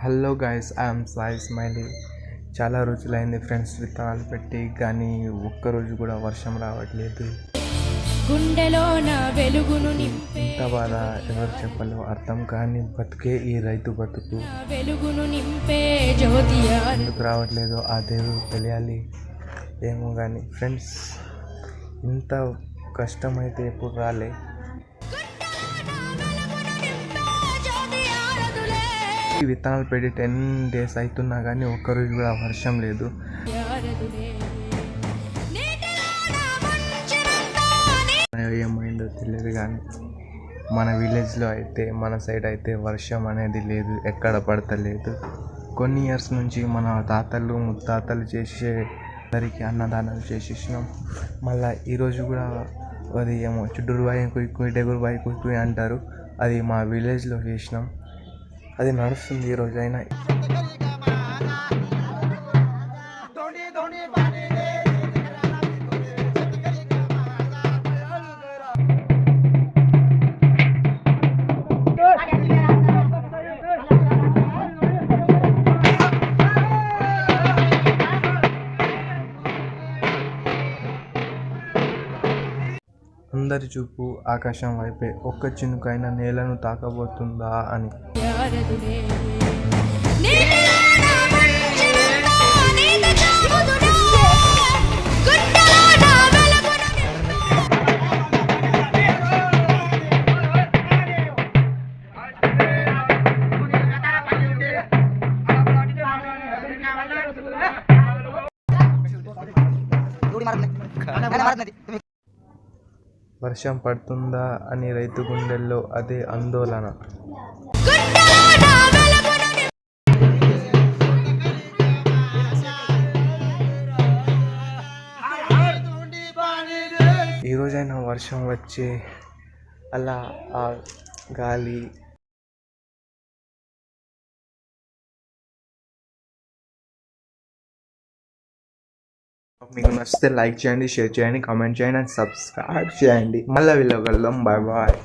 Hello guys, I'm Sai smiley. చాలా రోజులైంది friends విత్తనాలు పెట్టి, కానీ ఒక్కరోజు కూడా వర్షం రావట్లేదు. గుండెలోన వెలుగును నింపే ఇంత బాధ ఎవరు చెప్పలో అర్థం కాని బతుకే ఈ రైతు బతుకు. వెలుగును నింపే జ్యోతియా ఎందుకు రావట్లేదో ఆ దేవుడు తెలియాలి. ఏమో కానీ ఫ్రెండ్స్, ఇంత కష్టమైతే ఎప్పుడు రాలే. ఈ విత్తనాలు పెట్టి 10 days అవుతున్నా కానీ ఒక్కరోజు కూడా వర్షం లేదు. ఏమైందో తెలియదు, కానీ మన విలేజ్లో అయితే, మన సైడ్ అయితే వర్షం అనేది లేదు, ఎక్కడ పడతలేదు. కొన్ని ఇయర్స్ నుంచి మన తాతలు ముత్తాతలు చేసేసరికి అన్నదానాలు చేసేసినాం. మళ్ళీ ఈరోజు కూడా అది ఏమో చుట్టూరు బాయి కుయ్ డెగురు బాయి కుయ్ అంటారు, అది మా విలేజ్లో చేసినాం. అది నడుస్తుంది ఈ రోజైనా. అందరి చూపు ఆకాశం వైపే, ఒక్క చినుకైనా నేలను తాకబోతుందా అని. వర్షం పడుతుందా అని రైతు గుండెల్లో అదే ఆందోళన. ఈ రోజైనా వర్షం వచ్చే అలా ఆ గాలి మీకు నచ్చితే లైక్ చేయండి, షేర్ చేయండి, కామెంట్ చేయండి అండ్ సబ్స్క్రైబ్ చేయండి. మళ్ళీ వెళ్ళగలుగుతాం. Bye bye.